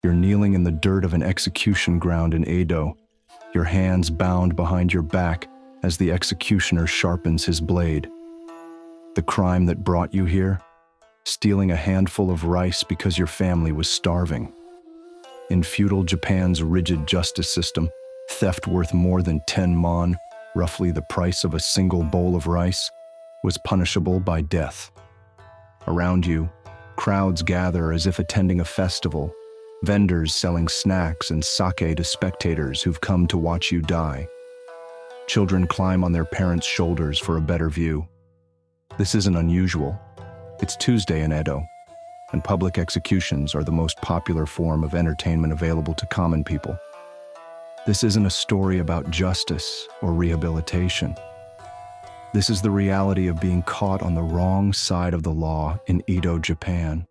You're kneeling in the dirt of an execution ground in Edo, your hands bound behind your back as the executioner sharpens his blade. The crime that brought you here? Stealing a handful of rice because your family was starving. In feudal Japan's rigid justice system, theft worth more than 10 mon, roughly the price of a single bowl of rice, was punishable by death. Around you, crowds gather as if attending a festival, vendors selling snacks and sake to spectators who've come to watch you die. Children climb on their parents' shoulders for a better view. This isn't unusual. It's Tuesday in Edo, and public executions are the most popular form of entertainment available to common people. This isn't a story about justice or rehabilitation. This is the reality of being caught on the wrong side of the law in Edo, Japan,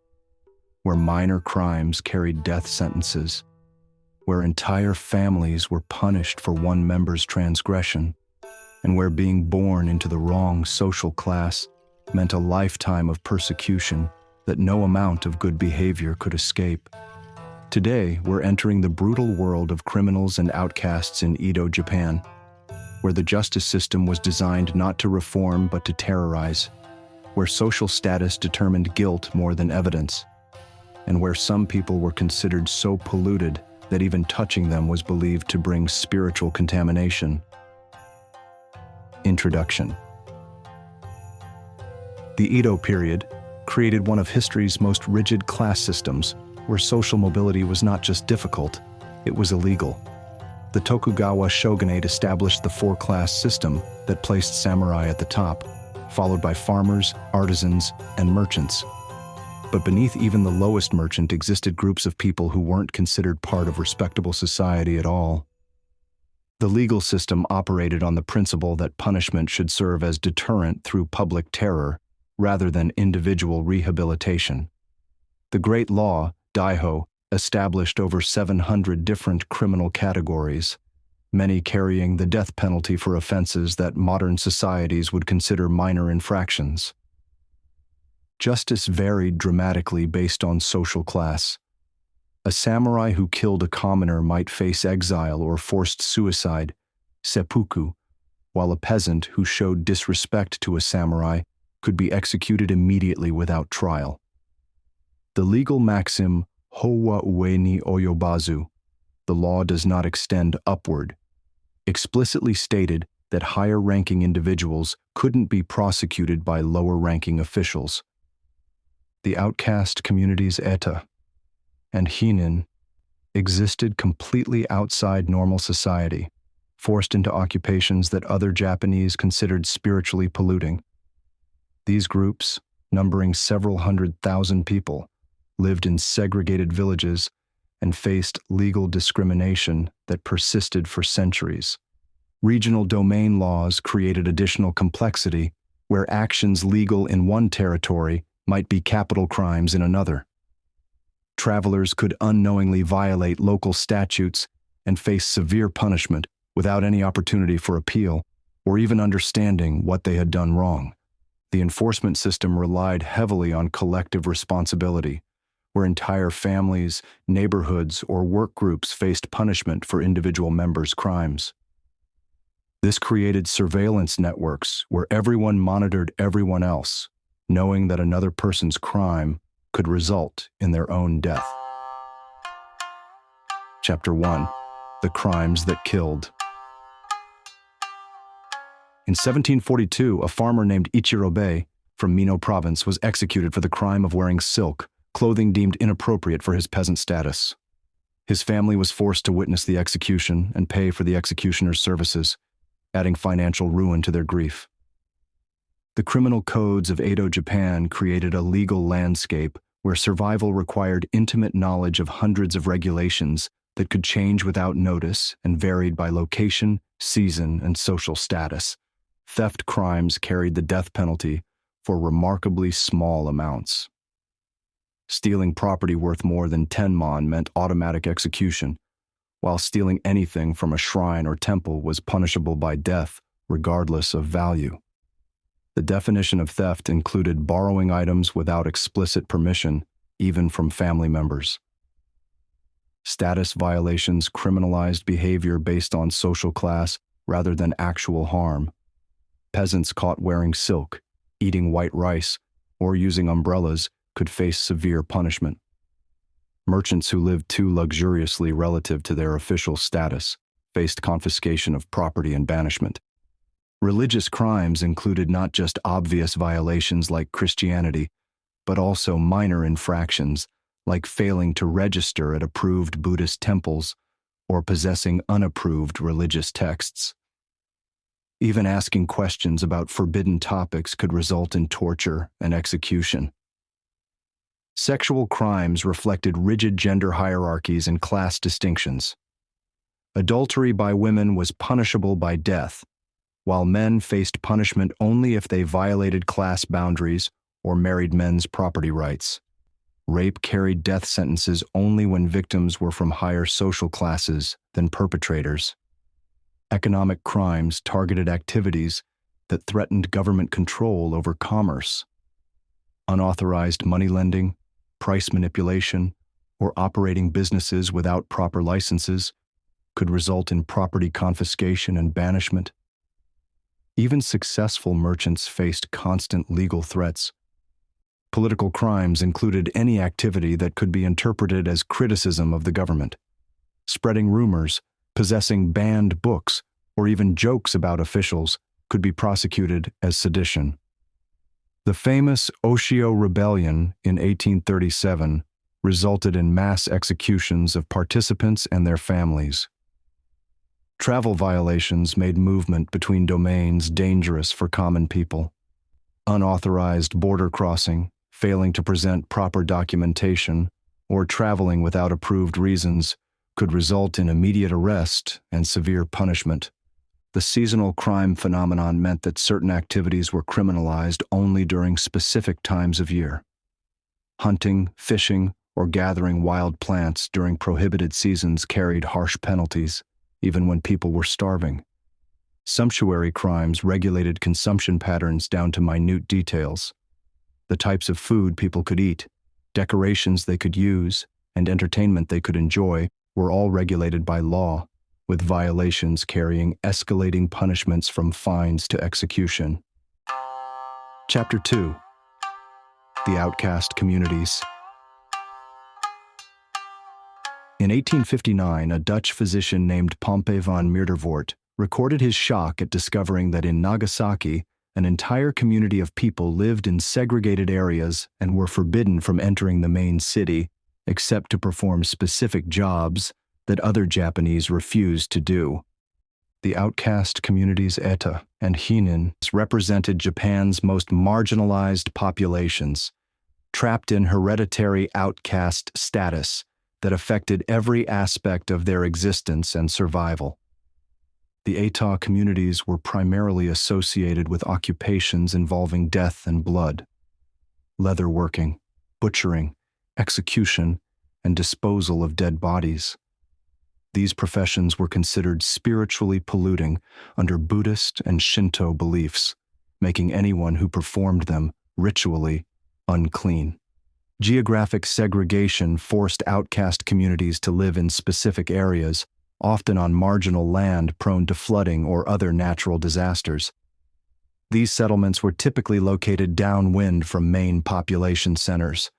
where minor crimes carried death sentences, where entire families were punished for one member's transgression, and where being born into the wrong social class meant a lifetime of persecution that no amount of good behavior could escape. Today, we're entering the brutal world of criminals and outcasts in Edo, Japan, where the justice system was designed not to reform but to terrorize, where social status determined guilt more than evidence, and where some people were considered so polluted that even touching them was believed to bring spiritual contamination. Introduction. The Edo period created one of history's most rigid class systems, where social mobility was not just difficult, it was illegal. The Tokugawa shogunate established the four-class system that placed samurai at the top, followed by farmers, artisans, and merchants. But beneath even the lowest merchant existed groups of people who weren't considered part of respectable society at all. The legal system operated on the principle that punishment should serve as deterrent through public terror, rather than individual rehabilitation. The Great Law, Daiho, established over 700 different criminal categories, many carrying the death penalty for offenses that modern societies would consider minor infractions. Justice varied dramatically based on social class. A samurai who killed a commoner might face exile or forced suicide, seppuku, while a peasant who showed disrespect to a samurai could be executed immediately without trial. The legal maxim, Howa ue ni oyobazu, the law does not extend upward, explicitly stated that higher-ranking individuals couldn't be prosecuted by lower-ranking officials. The outcast communities Eta and Hinin existed completely outside normal society, forced into occupations that other Japanese considered spiritually polluting. These groups, numbering several 100,000 people, lived in segregated villages and faced legal discrimination that persisted for centuries. Regional domain laws created additional complexity, where actions legal in one territory might be capital crimes in another. Travelers could unknowingly violate local statutes and face severe punishment without any opportunity for appeal or even understanding what they had done wrong. The enforcement system relied heavily on collective responsibility, where entire families, neighborhoods, or work groups faced punishment for individual members' crimes. This created surveillance networks where everyone monitored everyone else, knowing that another person's crime could result in their own death. Chapter 1. The Crimes That Killed. In 1742, a farmer named Ichirobe from Mino province was executed for the crime of wearing silk, clothing deemed inappropriate for his peasant status. His family was forced to witness the execution and pay for the executioner's services, adding financial ruin to their grief. The criminal codes of Edo, Japan created a legal landscape where survival required intimate knowledge of hundreds of regulations that could change without notice and varied by location, season, and social status. Theft crimes carried the death penalty for remarkably small amounts. Stealing property worth more than 10 mon meant automatic execution, while stealing anything from a shrine or temple was punishable by death, regardless of value. The definition of theft included borrowing items without explicit permission, even from family members. Status violations criminalized behavior based on social class rather than actual harm. Peasants caught wearing silk, eating white rice, or using umbrellas could face severe punishment. Merchants who lived too luxuriously relative to their official status faced confiscation of property and banishment. Religious crimes included not just obvious violations like Christianity, but also minor infractions like failing to register at approved Buddhist temples or possessing unapproved religious texts. Even asking questions about forbidden topics could result in torture and execution. Sexual crimes reflected rigid gender hierarchies and class distinctions. Adultery by women was punishable by death, while men faced punishment only if they violated class boundaries or married men's property rights. Rape carried death sentences only when victims were from higher social classes than perpetrators. Economic crimes targeted activities that threatened government control over commerce. Unauthorized moneylending, price manipulation, or operating businesses without proper licenses could result in property confiscation and banishment. Even successful merchants faced constant legal threats. Political crimes included any activity that could be interpreted as criticism of the government. Spreading rumors, possessing banned books, or even jokes about officials could be prosecuted as sedition. The famous Oshio Rebellion in 1837 resulted in mass executions of participants and their families. Travel violations made movement between domains dangerous for common people. Unauthorized border crossing, failing to present proper documentation, or traveling without approved reasons could result in immediate arrest and severe punishment. The seasonal crime phenomenon meant that certain activities were criminalized only during specific times of year. Hunting, fishing, or gathering wild plants during prohibited seasons carried harsh penalties, even when people were starving. Sumptuary crimes regulated consumption patterns down to minute details. The types of food people could eat, decorations they could use, and entertainment they could enjoy were all regulated by law, with violations carrying escalating punishments from fines to execution. Chapter 2: The Outcast Communities. In 1859, a Dutch physician named Pompey van Meerdervoort recorded his shock at discovering that in Nagasaki, an entire community of people lived in segregated areas and were forbidden from entering the main city, except to perform specific jobs that other Japanese refused to do. The outcast communities Eta and Hinin represented Japan's most marginalized populations, trapped in hereditary outcast status that affected every aspect of their existence and survival. The Eta communities were primarily associated with occupations involving death and blood: leatherworking, butchering, execution, and disposal of dead bodies. These professions were considered spiritually polluting under Buddhist and Shinto beliefs, making anyone who performed them ritually unclean. Geographic segregation forced outcast communities to live in specific areas, often on marginal land prone to flooding or other natural disasters. These settlements were typically located downwind from main population centers,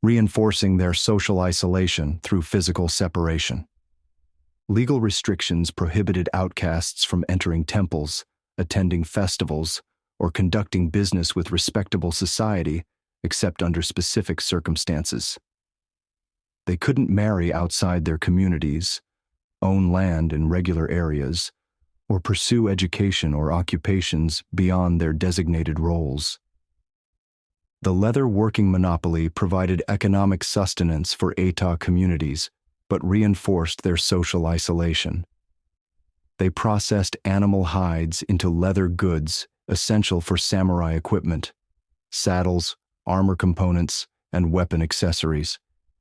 reinforcing their social isolation through physical separation. Legal restrictions prohibited outcasts from entering temples, attending festivals, or conducting business with respectable society, except under specific circumstances. They couldn't marry outside their communities, own land in regular areas, or pursue education or occupations beyond their designated roles. The leather working monopoly provided economic sustenance for Eta communities, but reinforced their social isolation. They processed animal hides into leather goods essential for samurai equipment, saddles, armor components, and weapon accessories,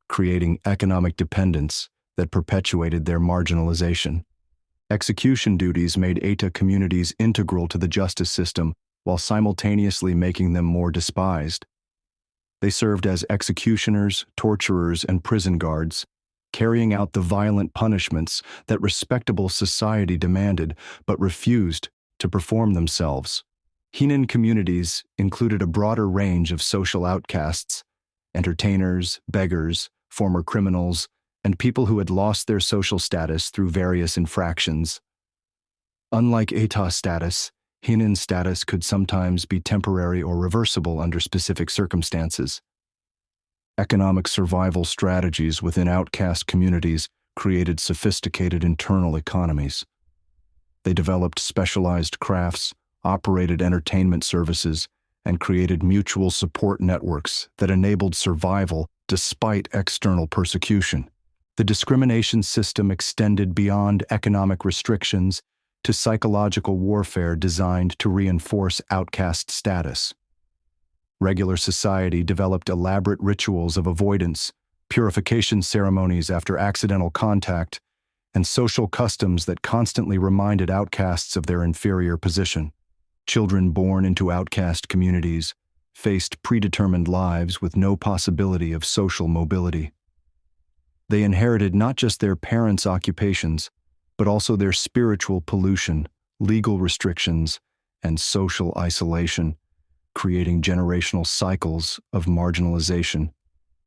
creating economic dependence that perpetuated their marginalization. Execution duties made Eta communities integral to the justice system while simultaneously making them more despised. They served as executioners, torturers, and prison guards, carrying out the violent punishments that respectable society demanded but refused to perform themselves. Hinin communities included a broader range of social outcasts: entertainers, beggars, former criminals, and people who had lost their social status through various infractions. Unlike Eto status, Hinin status could sometimes be temporary or reversible under specific circumstances. Economic survival strategies within outcast communities created sophisticated internal economies. They developed specialized crafts, operated entertainment services, and created mutual support networks that enabled survival despite external persecution. The discrimination system extended beyond economic restrictions to psychological warfare designed to reinforce outcast status. Regular society developed elaborate rituals of avoidance, purification ceremonies after accidental contact, and social customs that constantly reminded outcasts of their inferior position. Children born into outcast communities faced predetermined lives with no possibility of social mobility. They inherited not just their parents' occupations, but also their spiritual pollution, legal restrictions, and social isolation, creating generational cycles of marginalization.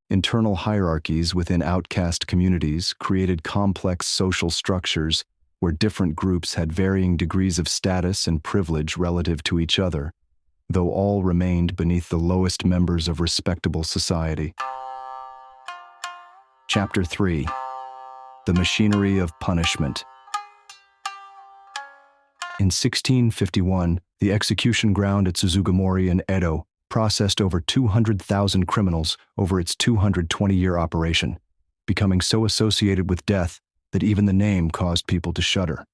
Internal hierarchies within outcast communities created complex social structures where different groups had varying degrees of status and privilege relative to each other, though all remained beneath the lowest members of respectable society. Chapter 3: The Machinery of Punishment. In 1651, the execution ground at Suzugamori in Edo processed over 200,000 criminals over its 220-year operation, becoming so associated with death that even the name caused people to shudder.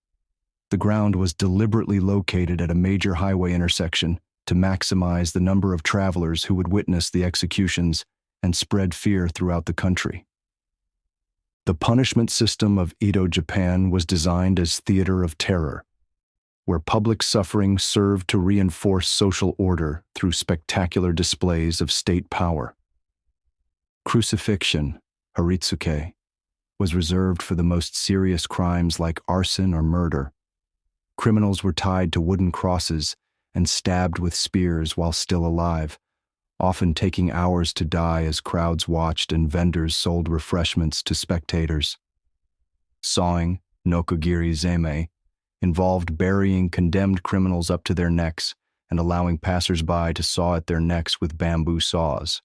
The ground was deliberately located at a major highway intersection to maximize the number of travelers who would witness the executions and spread fear throughout the country. The punishment system of Edo Japan was designed as theater of terror, where public suffering served to reinforce social order through spectacular displays of state power. Crucifixion, haritsuke, was reserved for the most serious crimes like arson or murder. Criminals were tied to wooden crosses and stabbed with spears while still alive, often taking hours to die as crowds watched and vendors sold refreshments to spectators. Sawing, nokogiri zeme, involved burying condemned criminals up to their necks and allowing passers-by to saw at their necks with bamboo saws.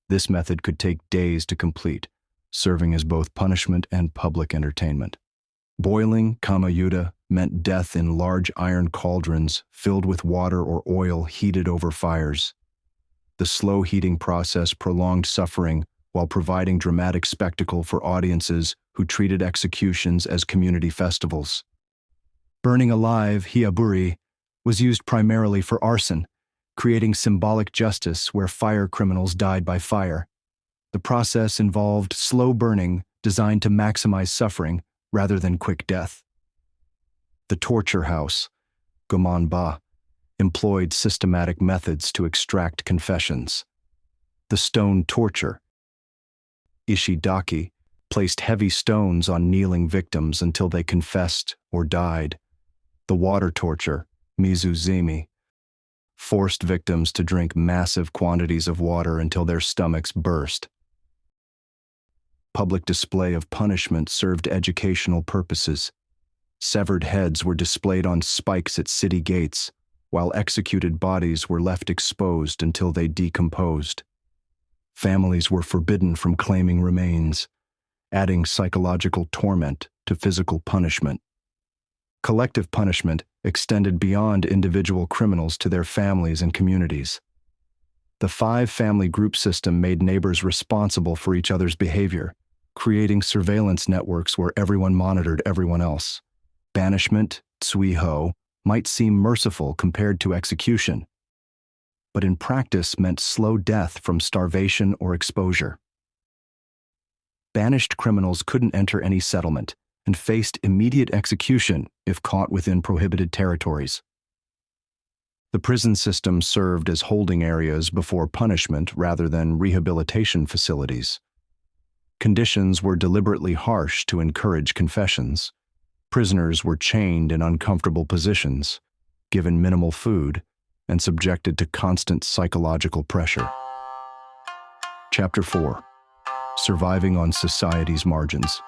This method could take days to complete, serving as both punishment and public entertainment. Boiling kamayuda meant death in large iron cauldrons filled with water or oil heated over fires. The slow heating process prolonged suffering while providing dramatic spectacle for audiences who treated executions as community festivals. Burning alive, hiaburi, was used primarily for arson, creating symbolic justice where fire criminals died by fire. The process involved slow burning designed to maximize suffering rather than quick death. The torture house, gomanba, employed systematic methods to extract confessions. The stone torture, ishidaki, placed heavy stones on kneeling victims until they confessed or died. The water torture, mizuzimi, forced victims to drink massive quantities of water until their stomachs burst. Public display of punishment served educational purposes. Severed heads were displayed on spikes at city gates, while executed bodies were left exposed until they decomposed. Families were forbidden from claiming remains, adding psychological torment to physical punishment. Collective punishment extended beyond individual criminals to their families and communities. The 5-family group system made neighbors responsible for each other's behavior, creating surveillance networks where everyone monitored everyone else. Banishment, tsuiho, might seem merciful compared to execution, but in practice meant slow death from starvation or exposure. Banished criminals couldn't enter any settlement and faced immediate execution if caught within prohibited territories. The prison system served as holding areas before punishment rather than rehabilitation facilities. Conditions were deliberately harsh to encourage confessions. Prisoners were chained in uncomfortable positions, given minimal food, and subjected to constant psychological pressure. Chapter 4. Surviving on Society's Margins.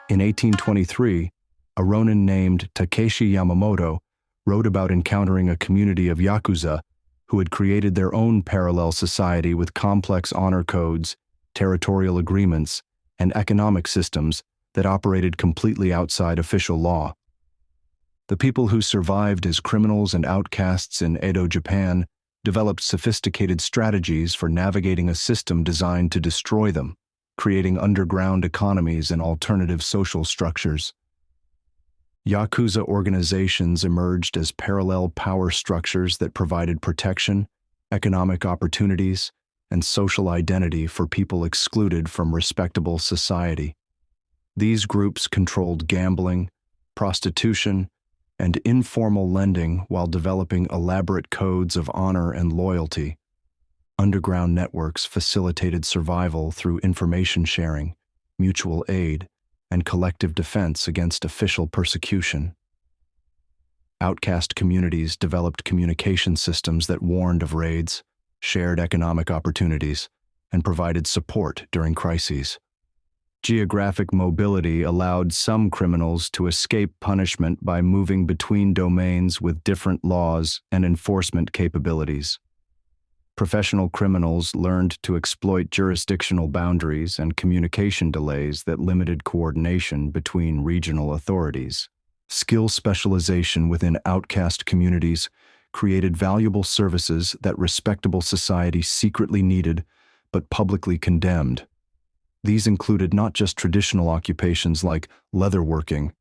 In 1823, a ronin named Takeshi Yamamoto wrote about encountering a community of Yakuza who had created their own parallel society with complex honor codes, territorial agreements, and economic systems that operated completely outside official law. The people who survived as criminals and outcasts in Edo, Japan, developed sophisticated strategies for navigating a system designed to destroy them, creating underground economies and alternative social structures. Yakuza organizations emerged as parallel power structures that provided protection, economic opportunities, and social identity for people excluded from respectable society. These groups controlled gambling, prostitution, and informal lending while developing elaborate codes of honor and loyalty. Underground networks facilitated survival through information sharing, mutual aid, and collective defense against official persecution. Outcast communities developed communication systems that warned of raids, shared economic opportunities, and provided support during crises. Geographic mobility allowed some criminals to escape punishment by moving between domains with different laws and enforcement capabilities. Professional criminals learned to exploit jurisdictional boundaries and communication delays that limited coordination between regional authorities. Skill specialization within outcast communities created valuable services that respectable society secretly needed but publicly condemned. These included not just traditional occupations like leatherworking,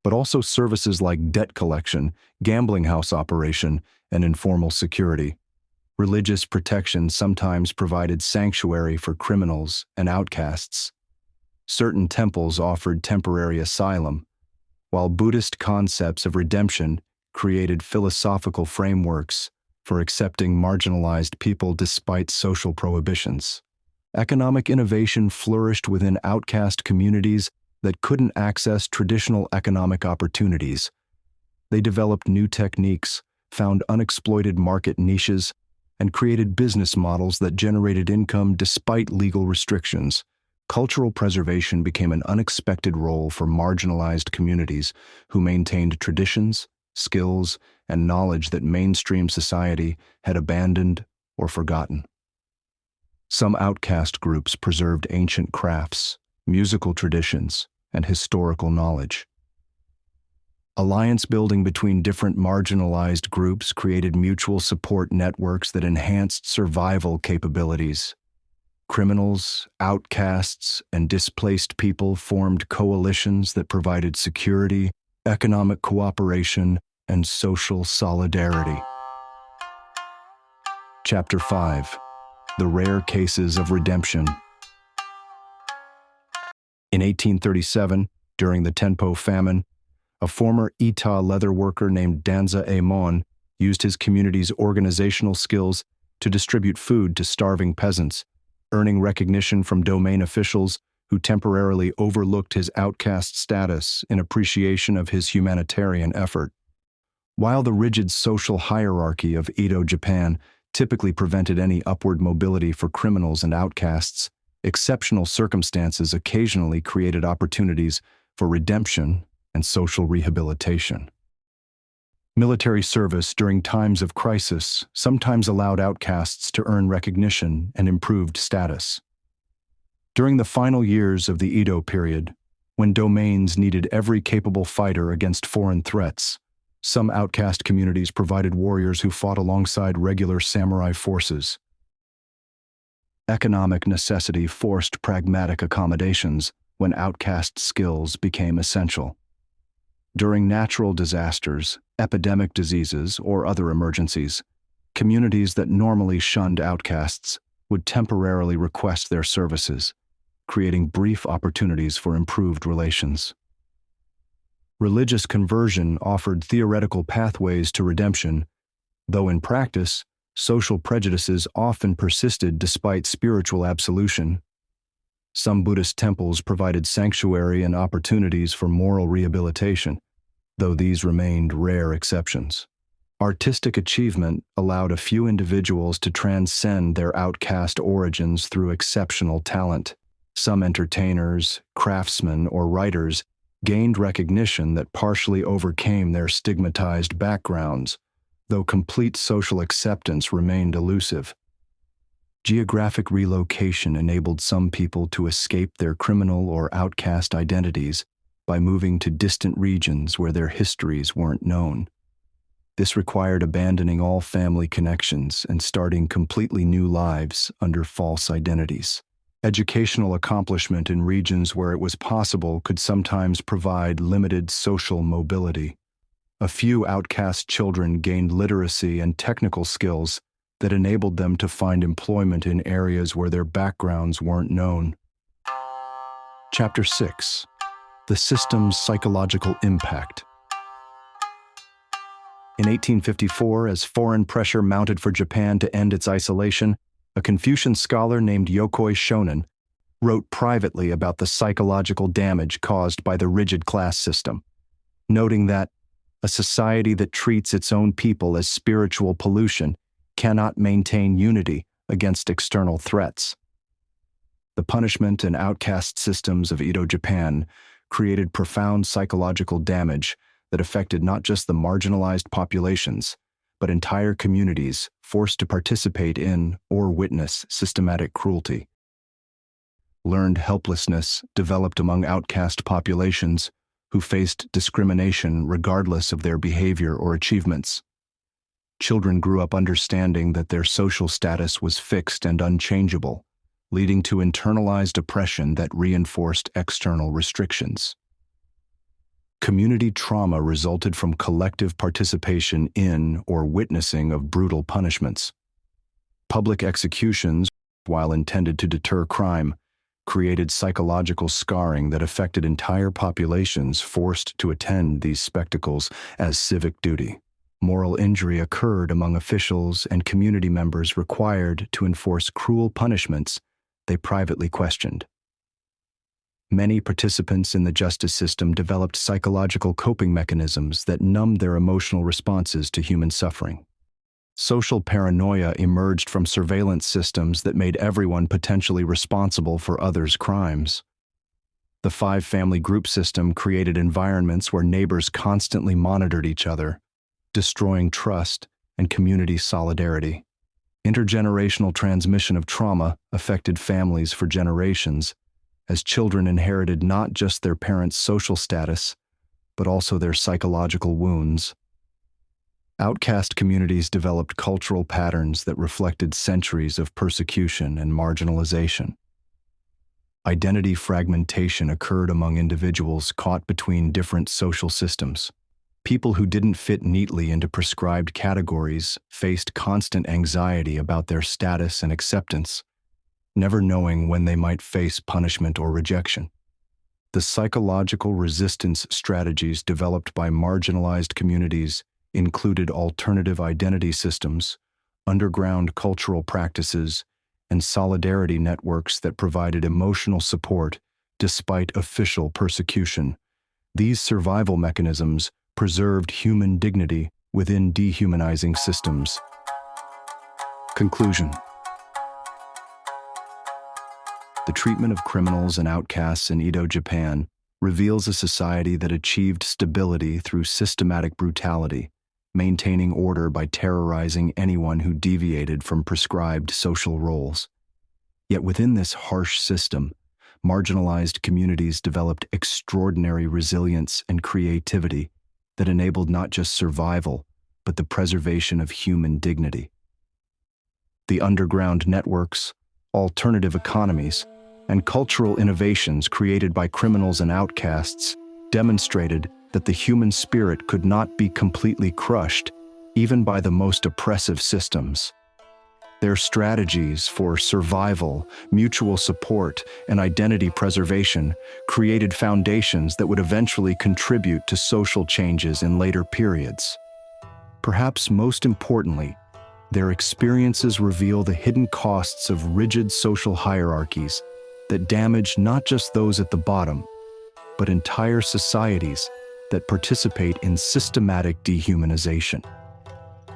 but also services like debt collection, gambling house operation, and informal security. Religious protection sometimes provided sanctuary for criminals and outcasts. Certain temples offered temporary asylum, while Buddhist concepts of redemption created philosophical frameworks for accepting marginalized people despite social prohibitions. Economic innovation flourished within outcast communities that couldn't access traditional economic opportunities. They developed new techniques, found unexploited market niches, and created business models that generated income despite legal restrictions. Cultural preservation became an unexpected role for marginalized communities who maintained traditions, skills, and knowledge that mainstream society had abandoned or forgotten. Some outcast groups preserved ancient crafts, musical traditions, and historical knowledge. Alliance building between different marginalized groups created mutual support networks that enhanced survival capabilities. Criminals, outcasts, and displaced people formed coalitions that provided security, economic cooperation, and social solidarity. Chapter 5. The Rare Cases of Redemption. In 1837, during the Tenpo famine, a former Ita leather worker named Danza Amon used his community's organizational skills to distribute food to starving peasants, earning recognition from domain officials who temporarily overlooked his outcast status in appreciation of his humanitarian effort. While the rigid social hierarchy of Edo Japan typically prevented any upward mobility for criminals and outcasts, exceptional circumstances occasionally created opportunities for redemption and social rehabilitation. Military service during times of crisis sometimes allowed outcasts to earn recognition and improved status. During the final years of the Edo period, when domains needed every capable fighter against foreign threats, some outcast communities provided warriors who fought alongside regular samurai forces. Economic necessity forced pragmatic accommodations when outcast skills became essential. During natural disasters, epidemic diseases, or other emergencies, communities that normally shunned outcasts would temporarily request their services, creating brief opportunities for improved relations. Religious conversion offered theoretical pathways to redemption, though in practice, social prejudices often persisted despite spiritual absolution. Some Buddhist temples provided sanctuary and opportunities for moral rehabilitation, though these remained rare exceptions. Artistic achievement allowed a few individuals to transcend their outcast origins through exceptional talent. Some entertainers, craftsmen, or writers gained recognition that partially overcame their stigmatized backgrounds, though complete social acceptance remained elusive. Geographic relocation enabled some people to escape their criminal or outcast identities by moving to distant regions where their histories weren't known. This required abandoning all family connections and starting completely new lives under false identities. Educational accomplishment in regions where it was possible could sometimes provide limited social mobility. A few outcast children gained literacy and technical skills that enabled them to find employment in areas where their backgrounds weren't known. Chapter 6: The System's Psychological Impact. In 1854, as foreign pressure mounted for Japan to end its isolation, a Confucian scholar named Yokoi Shonin wrote privately about the psychological damage caused by the rigid class system, noting that a society that treats its own people as spiritual pollution cannot maintain unity against external threats. The punishment and outcast systems of Edo Japan created profound psychological damage that affected not just the marginalized populations, but entire communities forced to participate in or witness systematic cruelty. Learned helplessness developed among outcast populations who faced discrimination regardless of their behavior or achievements. Children grew up understanding that their social status was fixed and unchangeable, leading to internalized oppression that reinforced external restrictions. Community trauma resulted from collective participation in or witnessing of brutal punishments. Public executions, while intended to deter crime, created psychological scarring that affected entire populations forced to attend these spectacles as civic duty. Moral injury occurred among officials and community members required to enforce cruel punishments they privately questioned. Many participants in the justice system developed psychological coping mechanisms that numbed their emotional responses to human suffering. Social paranoia emerged from surveillance systems that made everyone potentially responsible for others' crimes. The five-family group system created environments where neighbors constantly monitored each other, destroying trust and community solidarity. Intergenerational transmission of trauma affected families for generations, as children inherited not just their parents' social status, but also their psychological wounds. Outcast communities developed cultural patterns that reflected centuries of persecution and marginalization. Identity fragmentation occurred among individuals caught between different social systems. People who didn't fit neatly into prescribed categories faced constant anxiety about their status and acceptance, never knowing when they might face punishment or rejection. The psychological resistance strategies developed by marginalized communities included alternative identity systems, underground cultural practices, and solidarity networks that provided emotional support despite official persecution. These survival mechanisms preserved human dignity within dehumanizing systems. Conclusion. The treatment of criminals and outcasts in Edo Japan reveals a society that achieved stability through systematic brutality, maintaining order by terrorizing anyone who deviated from prescribed social roles. Yet within this harsh system, marginalized communities developed extraordinary resilience and creativity that enabled not just survival, but the preservation of human dignity. The underground networks, alternative economies, and cultural innovations created by criminals and outcasts demonstrated that the human spirit could not be completely crushed, even by the most oppressive systems. Their strategies for survival, mutual support, and identity preservation created foundations that would eventually contribute to social changes in later periods. Perhaps most importantly, their experiences reveal the hidden costs of rigid social hierarchies that damage not just those at the bottom, but entire societies that participate in systematic dehumanization.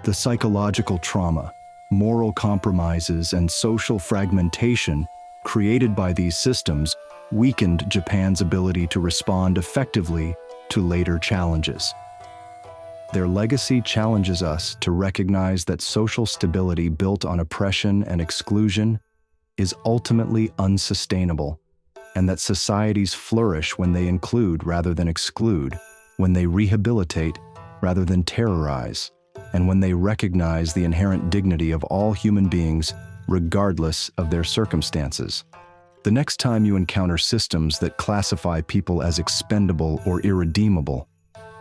The psychological trauma, moral compromises, and social fragmentation created by these systems weakened Japan's ability to respond effectively to later challenges. Their legacy challenges us to recognize that social stability built on oppression and exclusion is ultimately unsustainable, and that societies flourish when they include rather than exclude, when they rehabilitate rather than terrorize, and when they recognize the inherent dignity of all human beings regardless of their circumstances. The next time you encounter systems that classify people as expendable or irredeemable,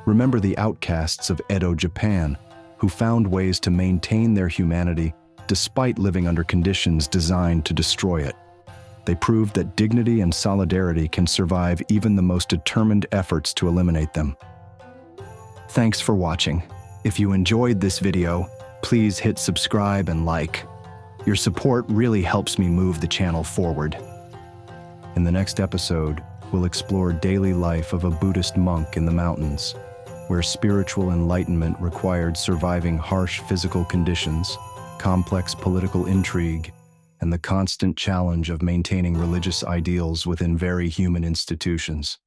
remember the outcasts of Edo Japan, who found ways to maintain their humanity despite living under conditions designed to destroy it. They proved that dignity and solidarity can survive even the most determined efforts to eliminate them. Thanks for watching. If you enjoyed this video, please hit subscribe and like. Your support really helps me move the channel forward. In the next episode, we'll explore daily life of a Buddhist monk in the mountains, where spiritual enlightenment required surviving harsh physical conditions, complex political intrigue, and the constant challenge of maintaining religious ideals within very human institutions.